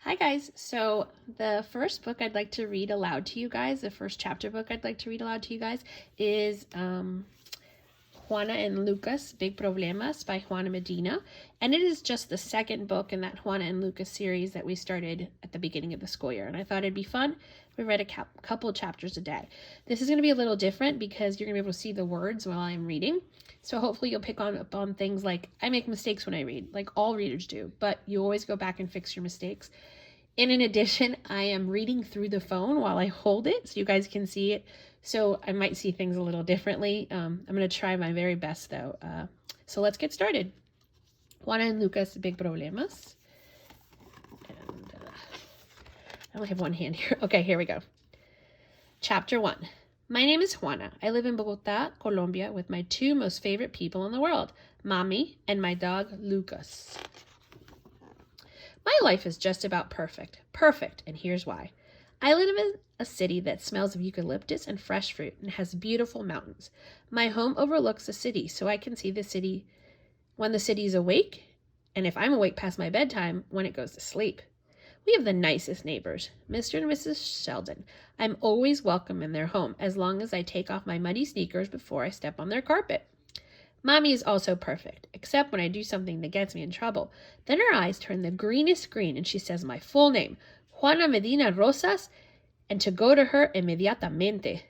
Hi guys, so the first book I'd like to read aloud to you guys, the first chapter book I'd like to read aloud to you guys is Juana and Lucas, Big Problemas by Juana Medina. And it is just the second book in that Juana and Lucas series that we started at the beginning of the school year. And I thought it'd be fun. We read a couple chapters a day. This is going to be a little different because you're going to be able to see the words while I'm reading. So hopefully you'll pick up on things like I make mistakes when I read, like all readers do, but you always go back and fix your mistakes. And in addition, I am reading through the phone while I hold it so you guys can see it. So I might see things a little differently. I'm going to try my very best though. So let's get started. Juana and Lucas, Big Problemas. And I only have one hand here. Okay, here we go. Chapter 1. My name is Juana. I live in Bogota, Colombia with my two most favorite people in the world, Mommy and my dog, Lucas. My life is just about perfect. Perfect, and here's why. I live in a city that smells of eucalyptus and fresh fruit and has beautiful mountains. My home overlooks the city, so I can see the city when the city is awake, and if I'm awake past my bedtime, when it goes to sleep. We have the nicest neighbors, Mr. and Mrs. Sheldon. I'm always welcome in their home, as long as I take off my muddy sneakers before I step on their carpet. Mommy is also perfect, except when I do something that gets me in trouble. Then her eyes turn the greenest green and she says my full name, Juana Medina Rosas, and to go to her inmediatamente.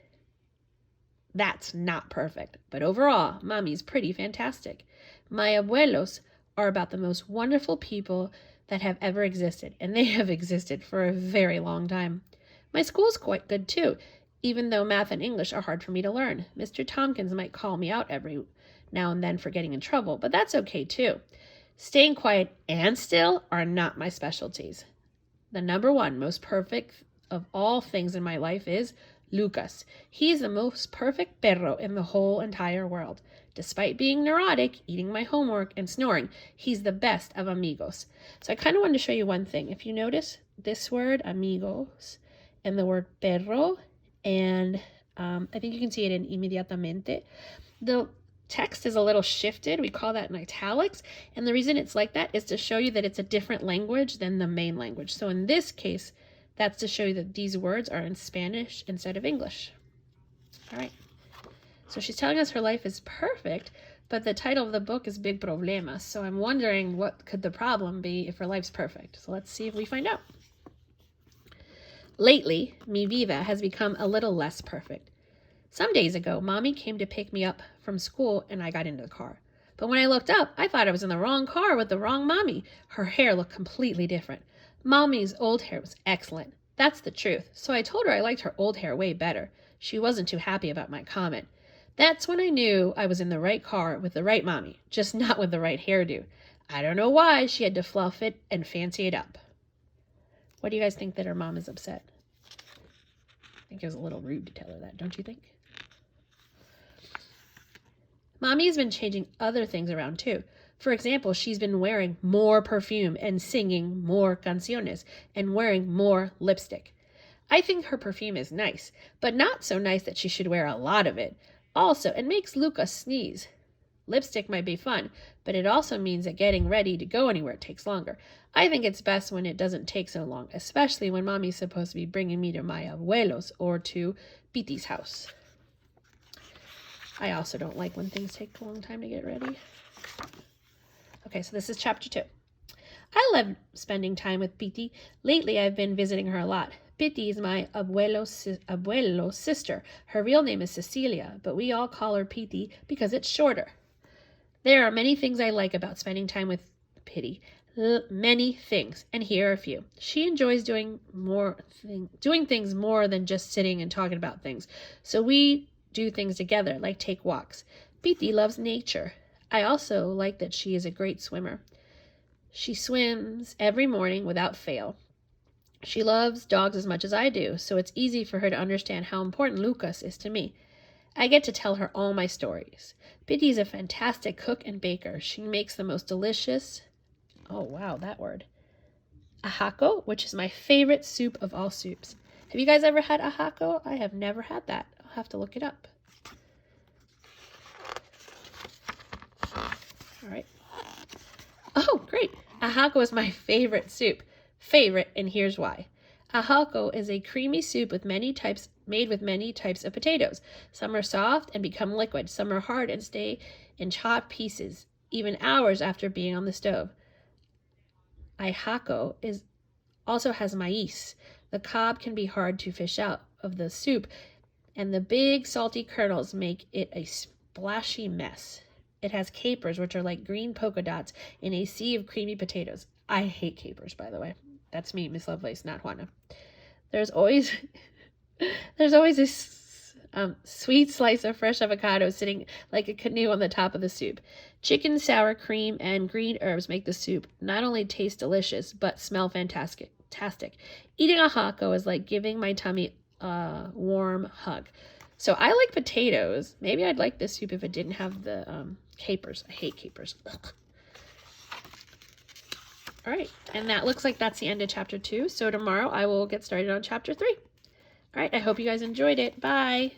That's not perfect, but overall, Mommy's pretty fantastic. My abuelos are about the most wonderful people that have ever existed, and they have existed for a very long time. My school's quite good too, even though math and English are hard for me to learn. Mr. Tompkins might call me out every now and then for getting in trouble, but that's okay too. Staying quiet and still are not my specialties. The number one most perfect of all things in my life is Lucas. He's the most perfect perro in the whole entire world. Despite being neurotic, eating my homework, and snoring, he's the best of amigos. So I kind of wanted to show you one thing. If you notice this word, amigos, and the word perro, and I think you can see it in inmediatamente, the text is a little shifted. We call that in italics. And the reason it's like that is to show you that it's a different language than the main language. So in this case, that's to show you that these words are in Spanish instead of English. All right. So she's telling us her life is perfect, but the title of the book is Big Problemas. So I'm wondering what could the problem be if her life's perfect. So let's see if we find out. Lately, mi vida has become a little less perfect. Some days ago, Mommy came to pick me up from school and I got into the car. But when I looked up, I thought I was in the wrong car with the wrong Mommy. Her hair looked completely different. Mommy's old hair was excellent. That's the truth. So I told her I liked her old hair way better. She wasn't too happy about my comment. That's when I knew I was in the right car with the right Mommy, just not with the right hairdo. I don't know why she had to fluff it and fancy it up. What do you guys think that her mom is upset? I think it was a little rude to tell her that, don't you think? Mommy has been changing other things around too. For example, she's been wearing more perfume and singing more canciones and wearing more lipstick. I think her perfume is nice, but not so nice that she should wear a lot of it. Also, it makes Lucas sneeze. Lipstick might be fun, but it also means that getting ready to go anywhere takes longer. I think it's best when it doesn't take so long, especially when Mommy's supposed to be bringing me to my abuelos or to Piti's house. I also don't like when things take a long time to get ready. Okay, so this is chapter 2. I love spending time with Piti. Lately, I've been visiting her a lot. Piti is my abuelo's sister. Her real name is Cecilia, but we all call her Piti because it's shorter. There are many things I like about spending time with Piti. Many things, and here are a few. She enjoys doing things more than just sitting and talking about things. So we do things together, like take walks. Piti loves nature. I also like that she is a great swimmer. She swims every morning without fail. She loves dogs as much as I do, so it's easy for her to understand how important Lucas is to me. I get to tell her all my stories. Piti is a fantastic cook and baker. She makes the most delicious, ahaco, which is my favorite soup of all soups. Have you guys ever had ahaco? I have never had that. I'll have to look it up. All right. Oh, great. Ahaco is my favorite soup. favorite, and here's why. Ajako is a creamy soup with many types made with many types of potatoes. Some are soft and become liquid. Some are hard and stay in chopped pieces, even hours after being on the stove. Ajako also has maize. The cob can be hard to fish out of the soup, and the big salty kernels make it a splashy mess. It has capers, which are like green polka dots in a sea of creamy potatoes. I hate capers, by the way. That's me, Miss Lovelace, not Juana. There's always this sweet slice of fresh avocado sitting like a canoe on the top of the soup. Chicken, sour cream, and green herbs make the soup not only taste delicious, but smell fantastic. Eating a hako is like giving my tummy a warm hug. So I like potatoes. Maybe I'd like this soup if it didn't have the capers. I hate capers. Ugh. All right, and that looks like that's the end of chapter 2. So tomorrow I will get started on chapter 3. All right, I hope you guys enjoyed it. Bye.